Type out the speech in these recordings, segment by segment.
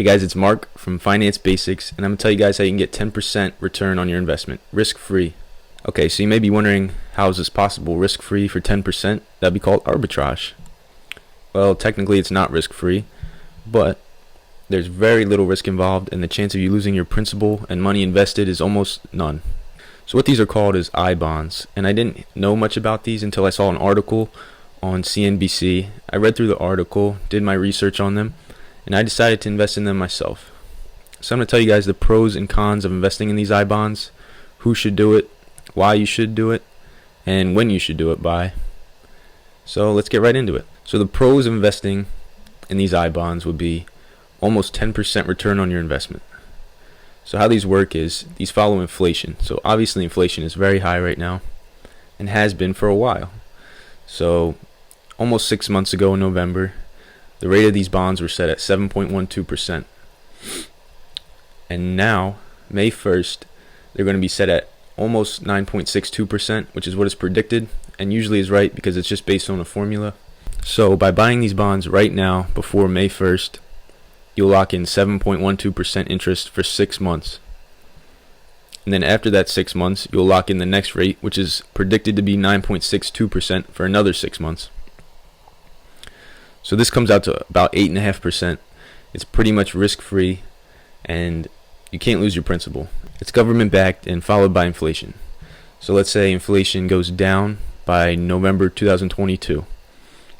Hey guys, it's Mark from Finance Basics, and I'm going to tell you guys how you can get 10% return on your investment, risk-free. Okay, so you may be wondering, how is this possible? Risk-free for 10%? That'd be called arbitrage. Well, technically it's not risk-free, but there's very little risk involved, and the chance of you losing your principal and money invested is almost none. So what these are called is I-bonds, and I didn't know much about these until I saw an article on CNBC. I read through the article, did my research on them, and I decided to invest in them myself. So I'm going to tell you guys the pros and cons of investing in these I-bonds, who should do it, why you should do it, and when you should do it by. So let's get right into it. So the pros of investing in these I-bonds would be almost 10% return on your investment. So how these work is these follow inflation. So obviously inflation is very high right now and has been for a while. So almost 6 months ago in November, the rate of these bonds were set at 7.12%. And now, May 1st, they're going to be set at almost 9.62%, which is what is predicted and usually is right because it's just based on a formula. So by buying these bonds right now before May 1st, you'll lock in 7.12% interest for 6 months. And then after that 6 months, you'll lock in the next rate, which is predicted to be 9.62% for another 6 months. So this comes out to about 8.5%. It's pretty much risk-free, and you can't lose your principal. It's government-backed and followed by inflation. So let's say inflation goes down by November 2022.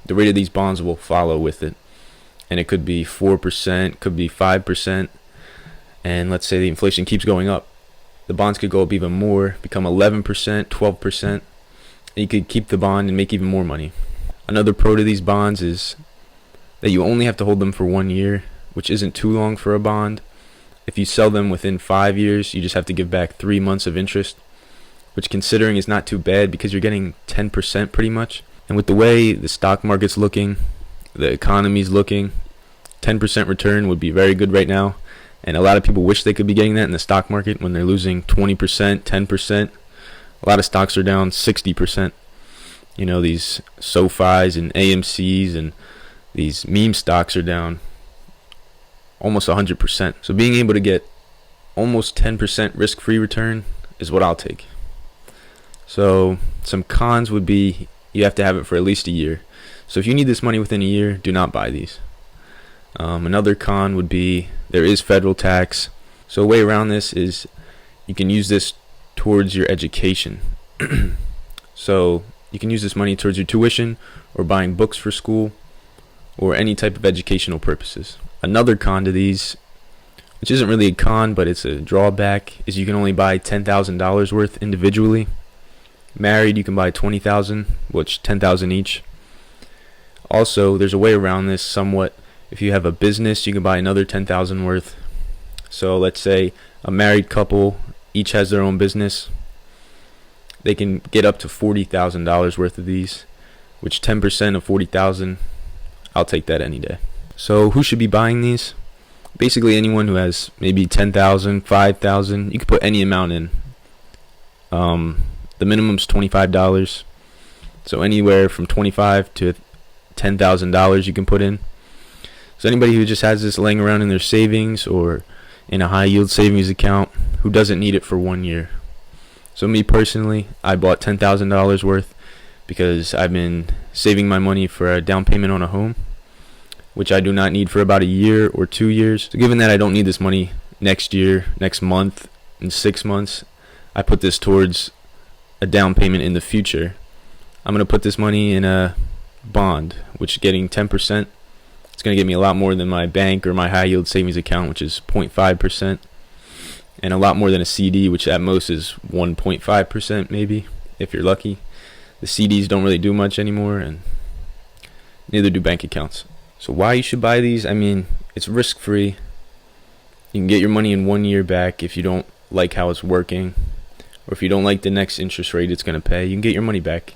The rate of these bonds will follow with it. And it could be 4%, could be 5%. And let's say the inflation keeps going up. The bonds could go up even more, become 11%, 12%. And you could keep the bond and make even more money. Another pro to these bonds is that you only have to hold them for 1 year, which isn't too long for a bond. If you sell them within 5 years, you just have to give back 3 months of interest, which considering is not too bad because you're getting 10% pretty much. And with the way the stock market's looking, the economy's looking, 10% return would be very good right now. And a lot of people wish they could be getting that in the stock market when they're losing 20%, 10%. A lot of stocks are down 60%. You know, these SoFis and AMCs and these meme stocks are down almost 100%. So being able to get almost 10% risk-free return is what I'll take. So some cons would be you have to have it for at least a year. So if you need this money within a year, do not buy these. Another con would be there is federal tax. So a way around this is you can use this towards your education. So you can use this money towards your tuition or buying books for school or any type of educational purposes. Another con to these, which isn't really a con but it's a drawback, is you can only buy $10,000 worth individually. Married, you can buy $20,000, which $10,000 each. Also, there's a way around this somewhat. If you have a business, you can buy another $10,000 worth. So let's say a married couple each has their own business. They can get up to $40,000 worth of these, which 10% of $40,000, I'll take that any day. So who should be buying these? Basically anyone who has maybe $10,000, $5,000. You can put any amount in. The minimum's $25. So anywhere from $25 to $10,000 you can put in. So anybody who just has this laying around in their savings or in a high yield savings account who doesn't need it for 1 year. So me personally, I bought $10,000 worth because I've been saving my money for a down payment on a home, which I do not need for about a year or 2 years. So given that I don't need this money next year, next month, in 6 months, I put this towards a down payment in the future. I'm going to put this money in a bond, which getting 10%, it's going to get me a lot more than my bank or my high yield savings account, which is 0.5%, and a lot more than a CD, which at most is 1.5% maybe, if you're lucky. The CDs don't really do much anymore, and neither do bank accounts. So why you should buy these? I mean, it's risk-free. You can get your money in 1 year back if you don't like how it's working, or if you don't like the next interest rate it's going to pay. You can get your money back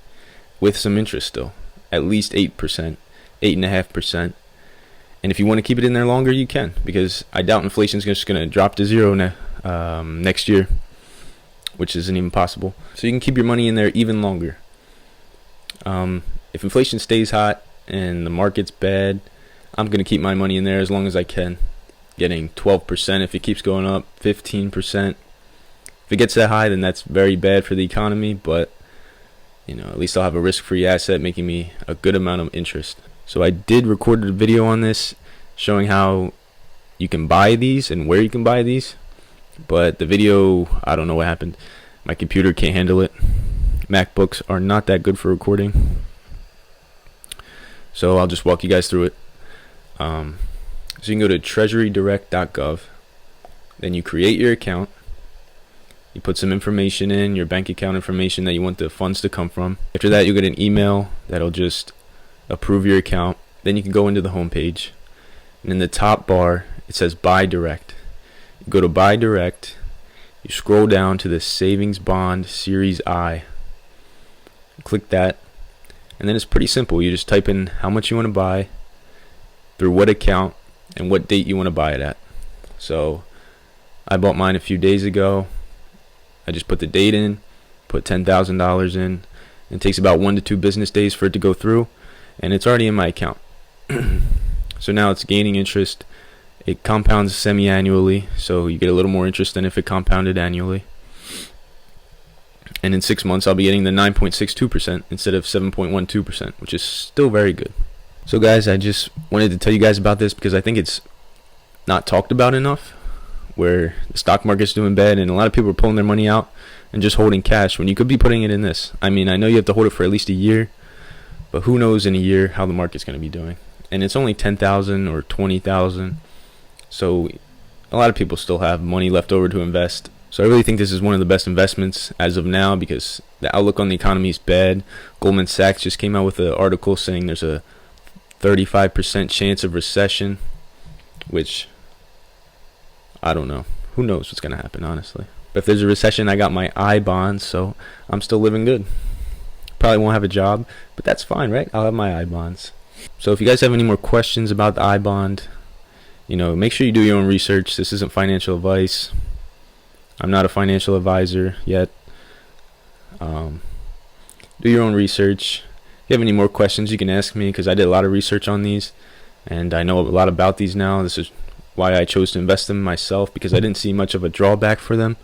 with some interest still, at least 8%, 8.5%. And if you want to keep it in there longer, you can, because I doubt inflation is just going to drop to zero next year, which isn't even possible. So you can keep your money in there even longer. If inflation stays hot and the market's bad, I'm going to keep my money in there as long as I can. getting 12% if it keeps going up, 15%. If it gets that high, then that's very bad for the economy, but at least I'll have a risk-free asset making me a good amount of interest. So I did record a video on this showing how you can buy these and where you can buy these, but the video, I don't know what happened. My computer can't handle it. MacBooks are not that good for recording, so I'll just walk you guys through it. So you can go to treasurydirect.gov, then you create your account. You put some information in, your bank account information that you want the funds to come from. After that, you'll get an email that'll just approve your account. Then you can go into the home page, and in the top bar it says Buy Direct. You go to Buy Direct, you scroll down to the Savings Bond Series I. Click that, and then it's pretty simple. You just type in how much you want to buy, through what account, and what date you want to buy it at. So I bought mine a few days ago. I just put the date in, put $10,000 in, and it takes about 1 to 2 business days for it to go through, and it's already in my account. So now it's gaining interest. It compounds semi-annually, so you get a little more interest than if it compounded annually. And in 6 months, I'll be getting the 9.62% instead of 7.12%, which is still very good. So guys, I just wanted to tell you guys about this because I think it's not talked about enough, where the stock market's doing bad and a lot of people are pulling their money out and just holding cash when you could be putting it in this. I mean, I know you have to hold it for at least a year, but who knows in a year how the market's going to be doing. And it's only 10,000 or 20,000, so a lot of people still have money left over to invest. So I really think this is one of the best investments as of now because the outlook on the economy is bad. Goldman Sachs just came out with an article saying there's a 35% chance of recession, which I don't know. Who knows what's going to happen, honestly. But if there's a recession, I got my I bonds, so I'm still living good. Probably won't have a job, but that's fine, right? I'll have my I bonds. So if you guys have any more questions about the I bond, make sure you do your own research. This isn't financial advice. I'm not a financial advisor yet. Do your own research. If you have any more questions, you can ask me because I did a lot of research on these, and I know a lot about these now. This is why I chose to invest in them myself, because I didn't see much of a drawback for them.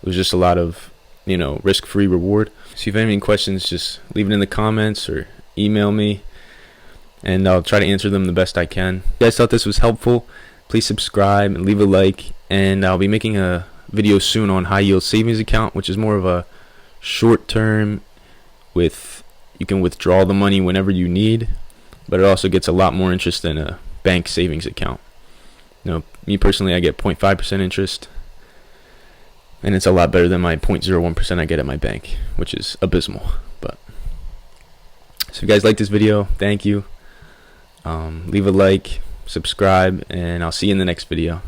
It was just a lot of, risk-free reward. So if you have any questions, just leave it in the comments or email me, and I'll try to answer them the best I can. If you guys thought this was helpful, please subscribe and leave a like, and I'll be making a video soon on high yield savings account, which is more of a short term with you can withdraw the money whenever you need, but it also gets a lot more interest than a bank savings account. Me personally, I get 0.5% interest, and it's a lot better than my 0.01% I get at my bank, which is abysmal. But so if you guys like this video, thank you. Leave a like, subscribe, and I'll see you in the next video.